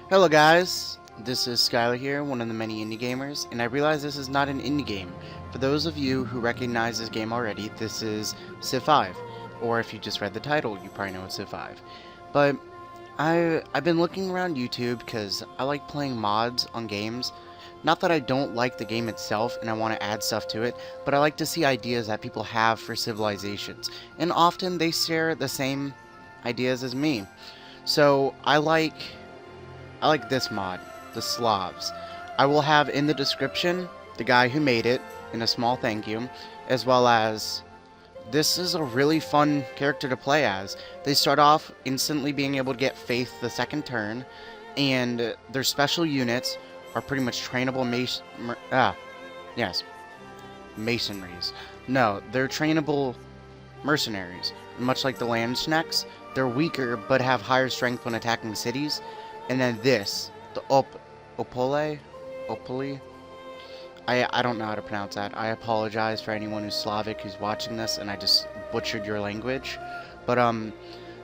Hello guys, this is Skylar here, one of the many indie gamers, and I realize this is not an indie game. For those of you who recognize this game already, this is Civ 5, or if you just read the title, you probably know it's Civ 5. But I've been looking around YouTube because I like playing mods on games. Not that I don't like the game itself and I want to add stuff to it, but I like to see ideas that people have for civilizations, and often they share the same ideas as me. So I like this mod, the Slavs. I will have in the description the guy who made it, and a small thank you, as well as this is a really fun character to play as. They start off instantly being able to get faith the second turn, and their special units are pretty much trainable masonries. No, they're trainable mercenaries. Much like the Landsknechts, they're weaker but have higher strength when attacking cities. And then this, the Opole? I don't know how to pronounce that. I apologize for anyone who's Slavic who's watching this and I just butchered your language. But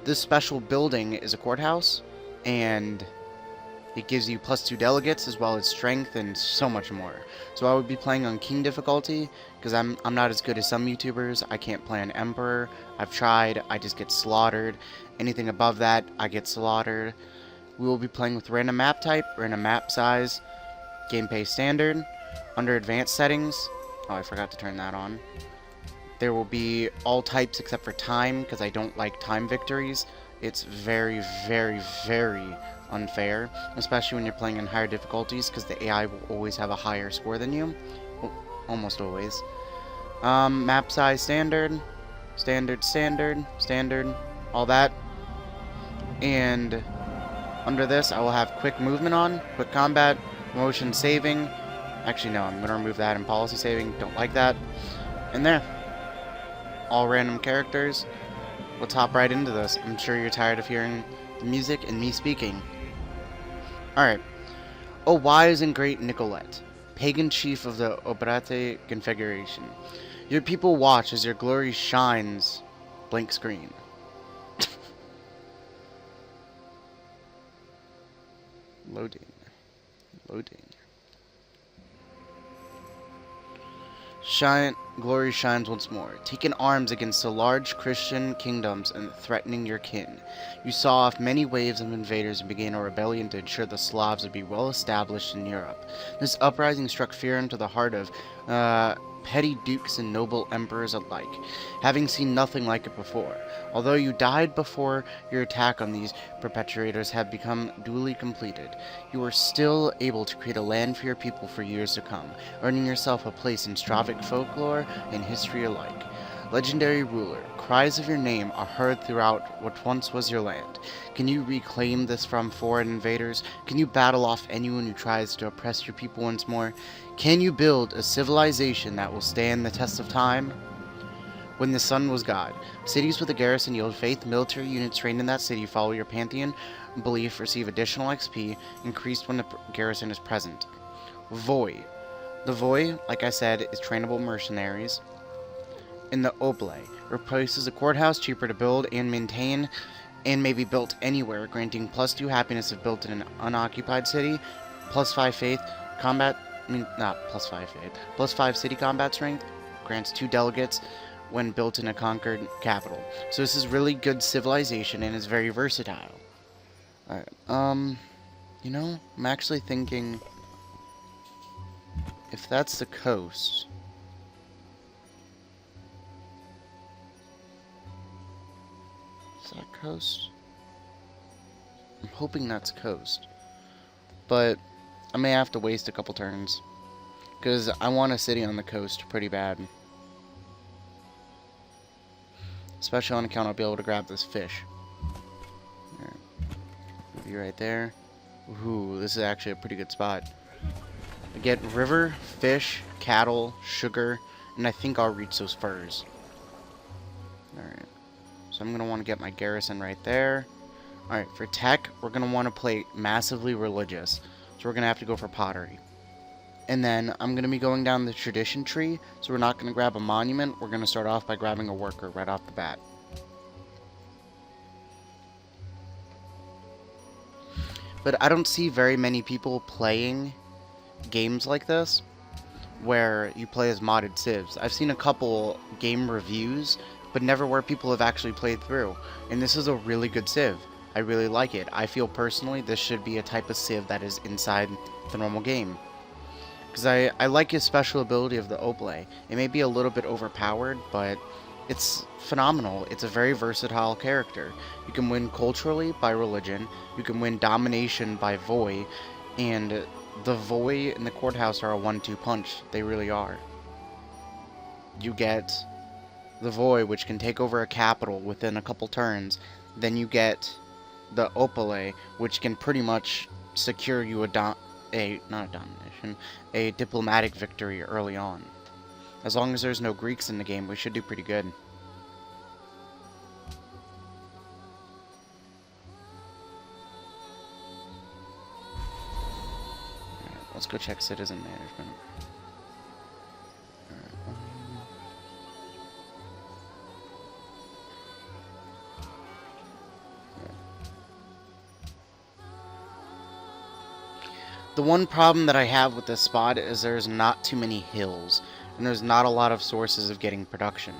this special building is a courthouse, and it gives you +2 delegates as well as strength and so much more. So I would be playing on King difficulty because I'm not as good as some YouTubers. I can't play on Emperor. I've tried. I just get slaughtered. Anything above that, I get slaughtered. We will be playing with random map type, random map size, gameplay standard. Under advanced settings, oh, I forgot to turn that on. There will be all types except for time, because I don't like time victories. It's very, very, very unfair, especially when you're playing in higher difficulties, because the AI will always have a higher score than you. Well, almost always. Map size standard, standard, all that. And under this, I will have quick movement on, quick combat, motion saving. Actually, no, I'm going to remove that in policy saving. Don't like that. And there. All random characters. Let's hop right into this. I'm sure you're tired of hearing the music and me speaking. Alright. Oh, wise and great Nicolette, pagan chief of the Obrate Confederation. Your people watch as your glory shines. Blank screen. Loading. Glory shines once more, taking arms against the large Christian kingdoms and threatening your kin. You saw off many waves of invaders and began a rebellion to ensure the Slavs would be well established in Europe. This uprising struck fear into the heart of petty dukes and noble emperors alike, having seen nothing like it before. Although you died before your attack on these perpetrators had become duly completed, you were still able to create a land for your people for years to come, earning yourself a place in Slavic folklore and history alike. Legendary ruler, cries of your name are heard throughout what once was your land. Can you reclaim this from foreign invaders? Can you battle off anyone who tries to oppress your people once more? Can you build a civilization that will stand the test of time? When the sun was God, cities with a garrison yield faith. Military units trained in that city follow your pantheon belief, receive additional XP, increased when the garrison is present. Voi. The Voi, like I said, is trainable mercenaries. In the Oblate, replaces a courthouse, cheaper to build and maintain, and may be built anywhere, granting +2 happiness if built in an unoccupied city, +5 faith, +5 city combat strength, grants 2 delegates when built in a conquered capital. So this is really good civilization and is very versatile. Alright, you know, I'm actually thinking, if that's the coast, is that coast? I'm hoping that's coast, but I may have to waste a couple turns, because I want a city on the coast pretty bad. Especially on account I'll be able to grab this fish. Right. Move you right there. Ooh, this is actually a pretty good spot. I get river, fish, cattle, sugar, and I think I'll reach those furs. Alright. So I'm going to want to get my garrison right there. Alright, for tech, we're going to want to play massively religious. So we're going to have to go for pottery. And then I'm going to be going down the tradition tree, so we're not going to grab a monument. We're going to start off by grabbing a worker right off the bat. But I don't see very many people playing games like this, where you play as modded civs. I've seen a couple game reviews, but never where people have actually played through. And this is a really good civ. I really like it. I feel personally this should be a type of civ that is inside the normal game. Because I like his special ability of the Oblate. It may be a little bit overpowered, but it's phenomenal. It's a very versatile character. You can win culturally by religion, you can win domination by Voy, and the Voy and the Courthouse are a 1-2 punch. They really are. You get the Voy, which can take over a capital within a couple turns. Then you get the Opale, which can pretty much secure you a diplomatic victory early on. As long as there's no Greeks in the game, we should do pretty good. Alright, let's go check citizen management. The one problem that I have with this spot is there's not too many hills, and there's not a lot of sources of getting production.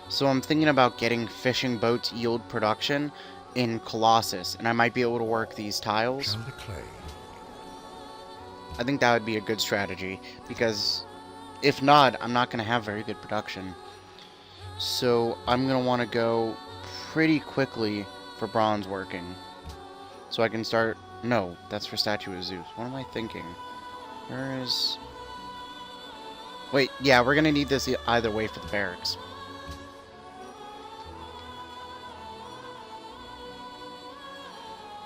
So I'm thinking about getting fishing boats yield production in Colossus, and I might be able to work these tiles. I think that would be a good strategy, because if not, I'm not going to have very good production. So I'm going to want to go pretty quickly for bronze working, so I can start... No, that's for Statue of Zeus. What am I thinking? Where is... Wait, yeah, we're gonna need this either way for the barracks.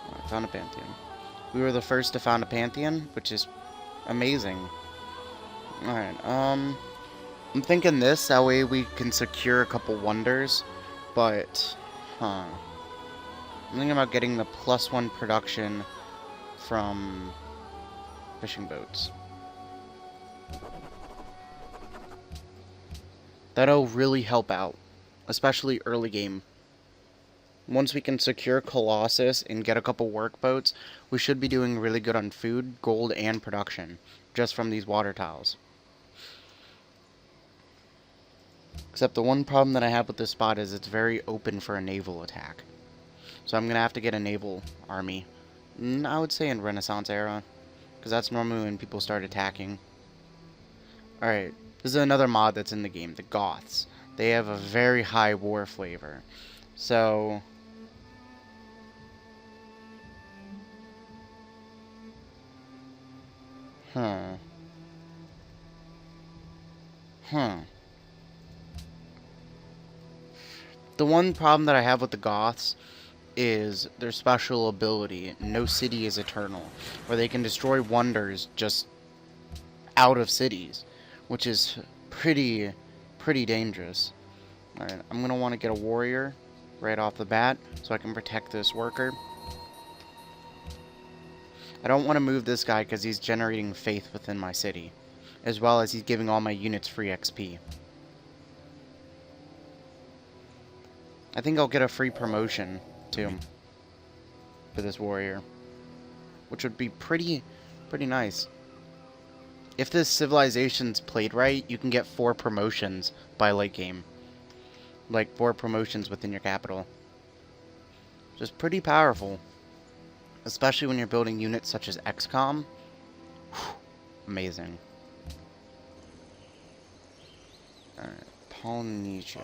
Oh, I found a Pantheon. We were the first to found a Pantheon, which is amazing. Alright, I'm thinking this, that way we can secure a couple wonders, but... I'm thinking about getting the +1 production from fishing boats. That'll really help out, especially early game. Once we can secure Colossus and get a couple work boats, we should be doing really good on food, gold, and production, just from these water tiles. Except the one problem that I have with this spot is it's very open for a naval attack. So I'm going to have to get a naval army. I would say in Renaissance era, because that's normally when people start attacking. Alright, this is another mod that's in the game, the Goths. They have a very high war flavor. So... The one problem that I have with the Goths is their special ability, No City is Eternal, where they can destroy wonders just out of cities, which is pretty dangerous. Alright, I'm going to want to get a warrior right off the bat, so I can protect this worker. I don't want to move this guy because he's generating faith within my city, as well as he's giving all my units free XP. I think I'll get a free promotion too for this warrior, which would be pretty nice. If this Civilization's played right, you can get 4 promotions by late game. Like 4 promotions within your capital. Just pretty powerful. Especially when you're building units such as XCOM. Amazing. Alright, Polynesia.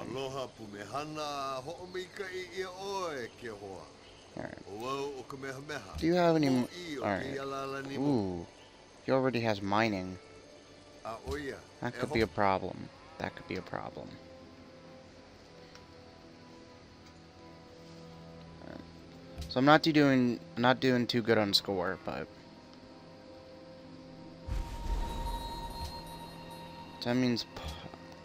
Alright. Do you have any... Alright. Ooh. He already has mining. That could be a problem. That could be a problem. Alright. So I'm not doing too good on score, but... That means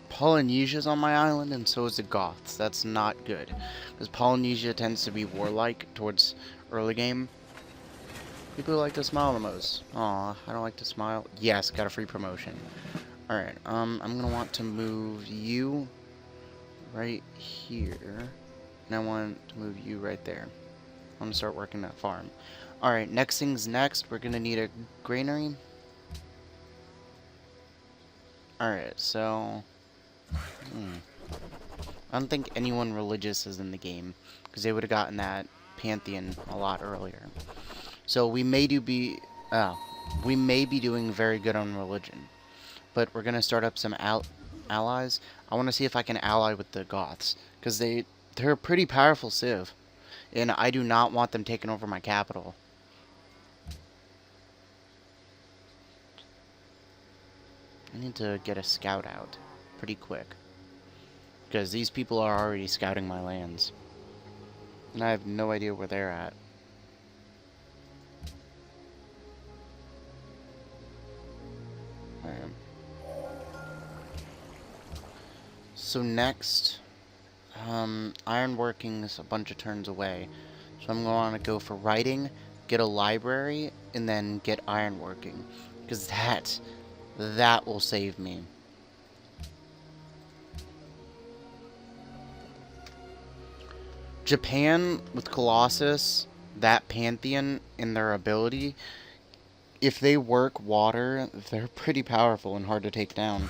Polynesia's on my island, and so is the Goths. That's not good. Because Polynesia tends to be warlike towards early game. People who like to smile the most. Aw, I don't like to smile. Yes, got a free promotion. Alright, I'm gonna want to move you right here. And I want to move you right there. I'm gonna start working that farm. Alright, next thing's next. We're gonna need a granary. Alright, so... I don't think anyone religious is in the game, because they would have gotten that pantheon a lot earlier. So we may be doing very good on religion, but we're gonna start up some allies. I want to see if I can ally with the Goths, because they're a pretty powerful civ, and I do not want them taking over my capital. I need to get a scout out pretty quick, because these people are already scouting my lands, and I have no idea where they're at. So next, ironworking is a bunch of turns away, so I'm going to go for writing, get a library, and then get ironworking, because that will save me. Japan, with Colossus, that pantheon, and their ability, if they work water, they're pretty powerful and hard to take down.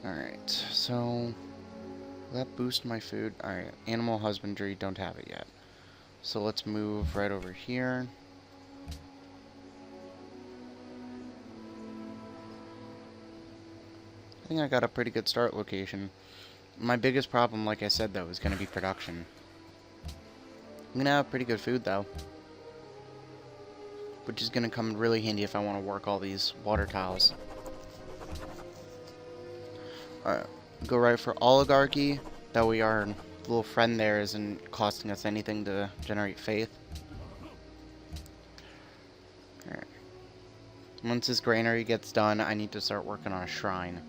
Alright, so... will that boost my food? Alright, animal husbandry, don't have it yet. So let's move right over here. I think I got a pretty good start location. My biggest problem, like I said, though, is going to be production. I'm going to have pretty good food, though. Which is going to come really handy if I want to work all these water tiles. Alright, go right for oligarchy. That way our little friend there isn't costing us anything to generate faith. Alright. Once this granary gets done, I need to start working on a shrine.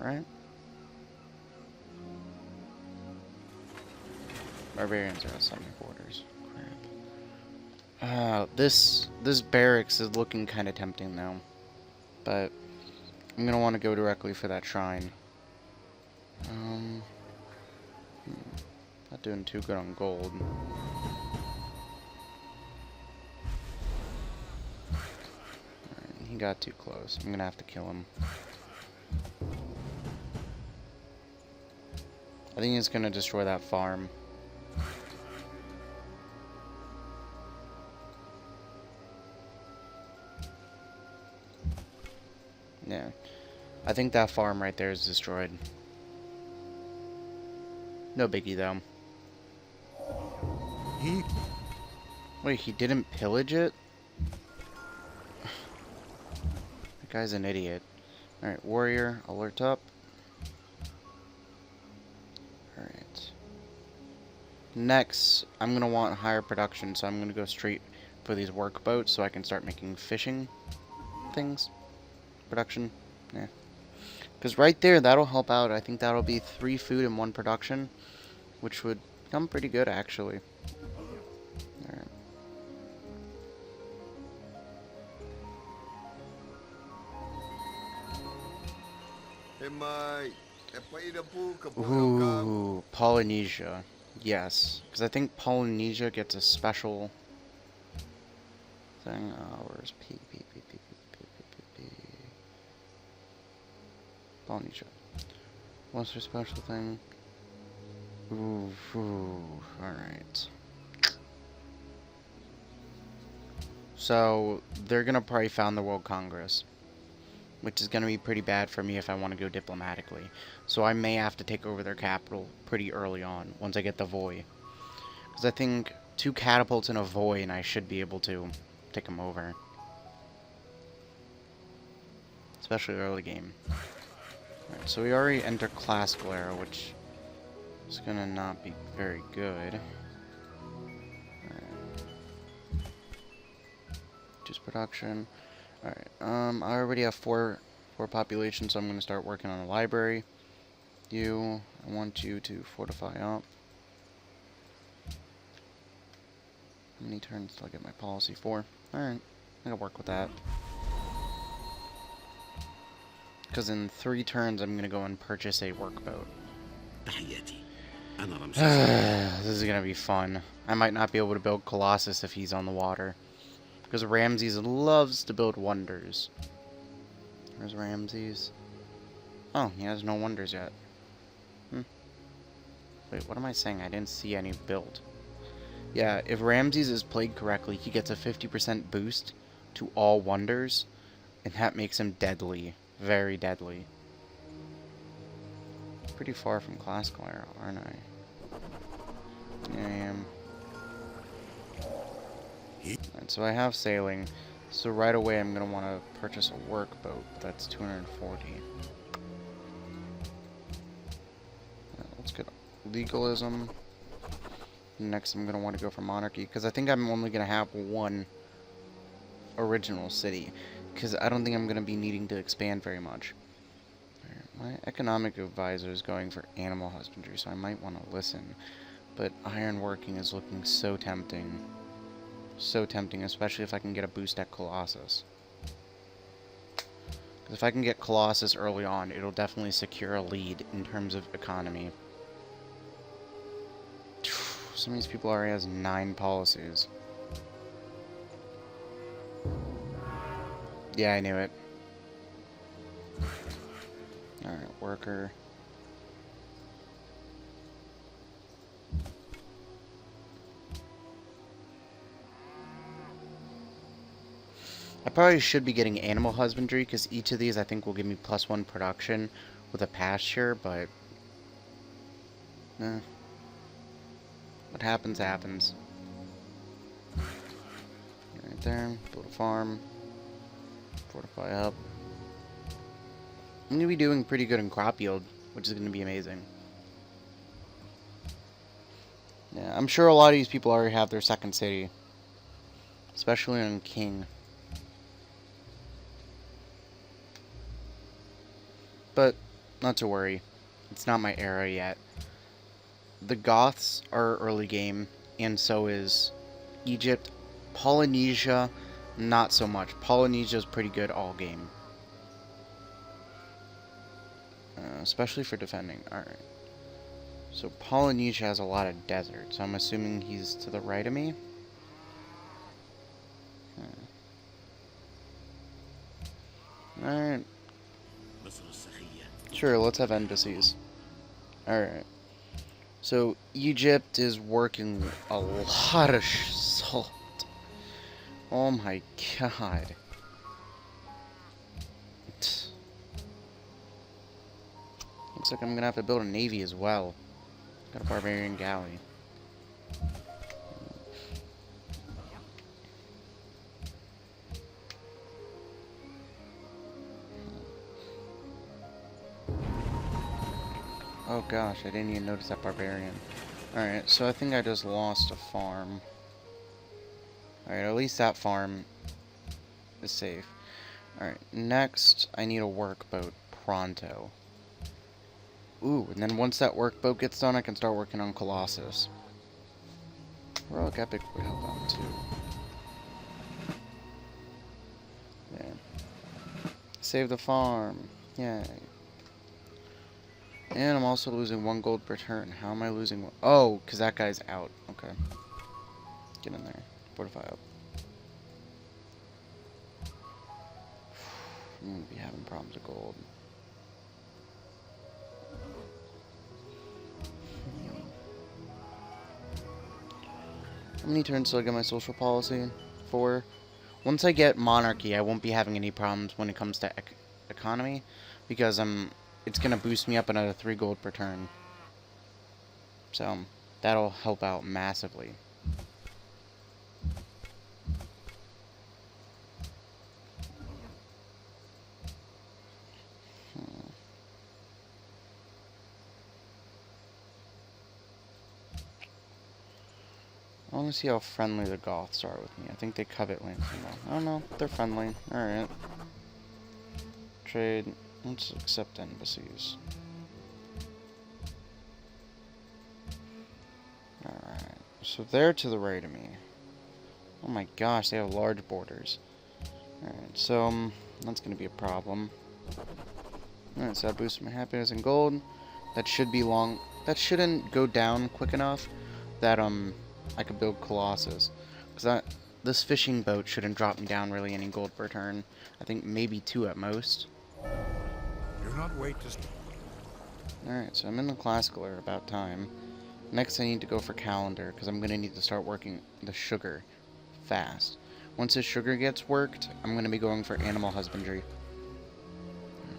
Alright. Barbarians are outside my borders. Crap. This barracks is looking kind of tempting though. But I'm gonna want to go directly for that shrine. Not doing too good on gold. Alright, he got too close. I'm gonna have to kill him. I think he's gonna destroy that farm. Yeah. I think that farm right there is destroyed. No biggie, though. Wait, he didn't pillage it? That guy's an idiot. Alright, warrior, alert up. Alright. Next, I'm going to want higher production, so I'm going to go straight for these work boats so I can start making fishing things. Production. Yeah. Because right there, that'll help out. I think that'll be 3 food and 1 production, which would come pretty good, actually. Alright. Ooh, Polynesia. Yes. Because I think Polynesia gets a special thing. Where's P? Polynesia. What's their special thing? Ooh, alright. So, they're gonna probably found the World Congress, which is gonna be pretty bad for me if I want to go diplomatically. So I may have to take over their capital pretty early on, once I get the Voy. Because I think 2 catapults and a Voy, and I should be able to take them over. Especially early game. Alright, so we already entered Classical Era, which is gonna not be very good. Alright. Just production. Alright, I already have 4 population, so I'm gonna start working on a library. I want you to fortify up. How many turns till I get my policy? 4. Alright, I can work with that. Because in 3 turns, I'm going to go and purchase a workboat. تحياتي أنا رمسيس. This is going to be fun. I might not be able to build Colossus if he's on the water. Because Ramses loves to build wonders. Where's Ramses? Oh, he has no wonders yet. Wait, what am I saying? I didn't see any build. Yeah, if Ramses is played correctly, he gets a 50% boost to all wonders, and that makes him deadly. Very deadly. Pretty far from classical era, aren't I? Yeah, I am. Right, so I have sailing, so right away I'm going to want to purchase a workboat. That's 240. Let's get legalism. Next I'm going to want to go for monarchy, because I think I'm only going to have one original city, because I don't think I'm going to be needing to expand very much. My economic advisor is going for animal husbandry, so I might want to listen. But ironworking is looking so tempting. So tempting, especially if I can get a boost at Colossus. Because if I can get Colossus early on, it'll definitely secure a lead in terms of economy. Some of these people already has 9 policies. Yeah, I knew it. Alright, worker. I probably should be getting animal husbandry, because each of these I think will give me +1 production with a pasture, but... what happens, happens. Right there, build a farm. Fortify up. I'm going to be doing pretty good in crop yield, which is going to be amazing. Yeah, I'm sure a lot of these people already have their second city. Especially on King. But, not to worry. It's not my era yet. The Goths are early game, and so is Egypt. Polynesia, not so much. Polynesia's pretty good all game. Especially for defending. Alright. So Polynesia has a lot of desert, so I'm assuming he's to the right of me. Alright. Sure, let's have embassies. Alright. So Egypt is working a lot of salt. Oh my god. Looks like I'm gonna have to build a navy as well. Got a barbarian galley. Oh gosh, I didn't even notice that barbarian. Alright, so I think I just lost a farm. Alright, at least that farm is safe. Alright, next I need a workboat pronto. Ooh, and then once that workboat gets done, I can start working on Colossus. Heroic Epic would help out too. There. Save the farm. Yay. And I'm also losing 1 gold per turn. How am I losing 1? Oh, because that guy's out. Okay. Get in there. Fortify up. I'm going to be having problems with gold. How many turns till I get my social policy? 4. Once I get monarchy, I won't be having any problems when it comes to economy, because it's gonna boost me up another 3 gold per turn. So that'll help out massively. I want to see how friendly the Goths are with me. I think they covet lands. I don't know. They're friendly. Alright. Trade. Let's accept embassies. Alright. So they're to the right of me. Oh my gosh, they have large borders. Alright, so that's going to be a problem. Alright, so that boosted my happiness in gold. That should be long. That shouldn't go down quick enough that I could build Colossus. Because this fishing boat shouldn't drop me down really any gold per turn. I think maybe 2 at most. Do not wait to stop. Alright, so I'm in the classical era, about time. Next I need to go for calendar, because I'm going to need to start working the sugar fast. Once the sugar gets worked, I'm going to be going for animal husbandry.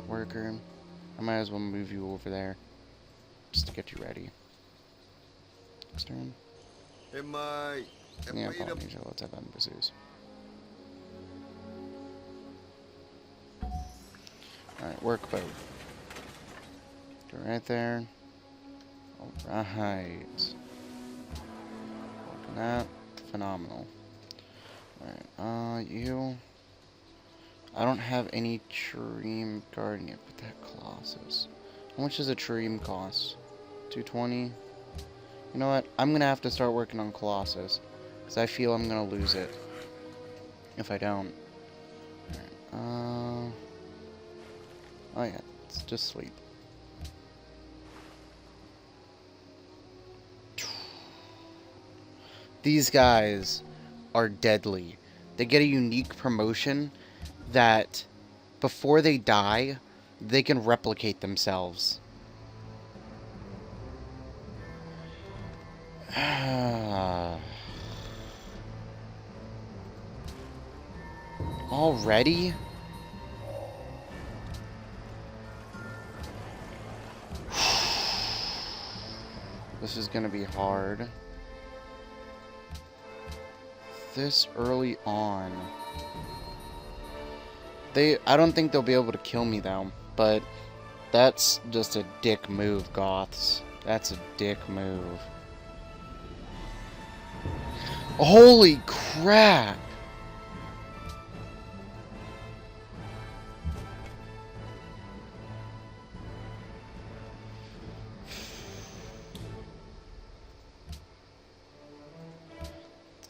Worker. I might as well move you over there, just to get you ready. Next turn. Yeah, Polynesia, let's have embassies. Alright, work boat. Go right there. Alright. Working that. Phenomenal. Alright, you. I don't have any Treem Garden yet, but that Colossus. How much does a Treem cost? 220? You know what? I'm gonna have to start working on Colossus. Because I feel I'm gonna lose it. If I don't. Alright, oh yeah, it's just sleep. These guys are deadly. They get a unique promotion that before they die, they can replicate themselves. Already? This is gonna be hard. This early on. I don't think they'll be able to kill me though, but that's just a dick move, Goths. That's a dick move. Holy crap!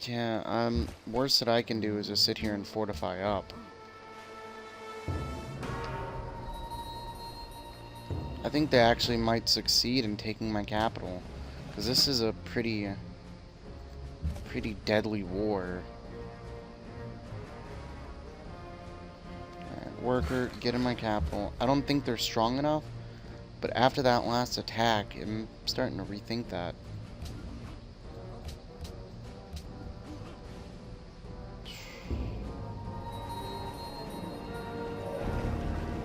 Yeah, worst that I can do is just sit here and fortify up. I think they actually might succeed in taking my capital, because this is a pretty deadly war. Alright, worker, get in my capital. I don't think they're strong enough, but after that last attack, I'm starting to rethink that.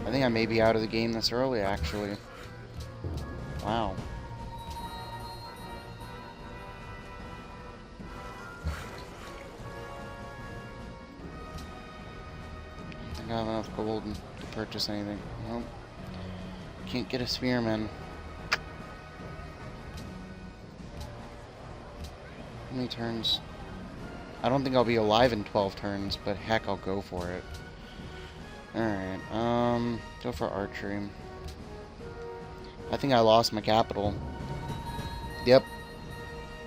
I think I may be out of the game this early, actually. Wow. I don't think I have enough gold to purchase anything. Nope. Can't get a spearman. How many turns? I don't think I'll be alive in 12 turns, but heck, I'll go for it. Alright, go for archery. I think I lost my capital. Yep.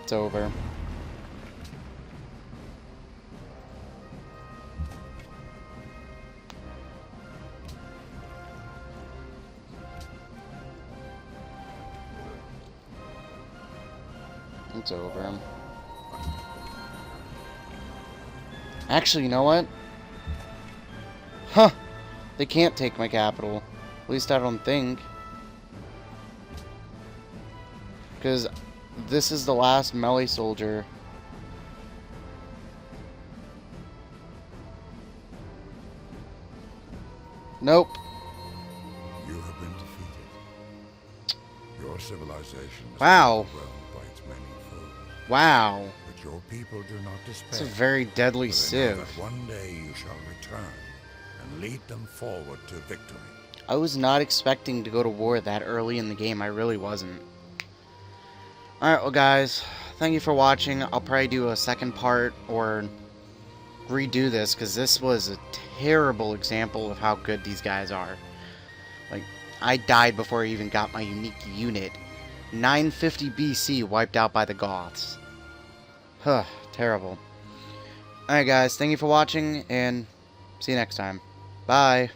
It's over. It's over. Actually, you know what? Huh! They can't take my capital. At least I don't think. Because this is the last melee soldier. Nope. You have been defeated. Your civilization is Wow. overwhelmed by its many foes. Wow. But your people do not despair. It's a very deadly For they know civ. that one day you shall return and lead them forward to victory. I was not expecting to go to war that early in the game. I really wasn't. Alright, well guys, thank you for watching. I'll probably do a second part or redo this, because this was a terrible example of how good these guys are. Like, I died before I even got my unique unit. 950 BC wiped out by the Goths. Huh, terrible. Alright guys, thank you for watching, and see you next time. Bye.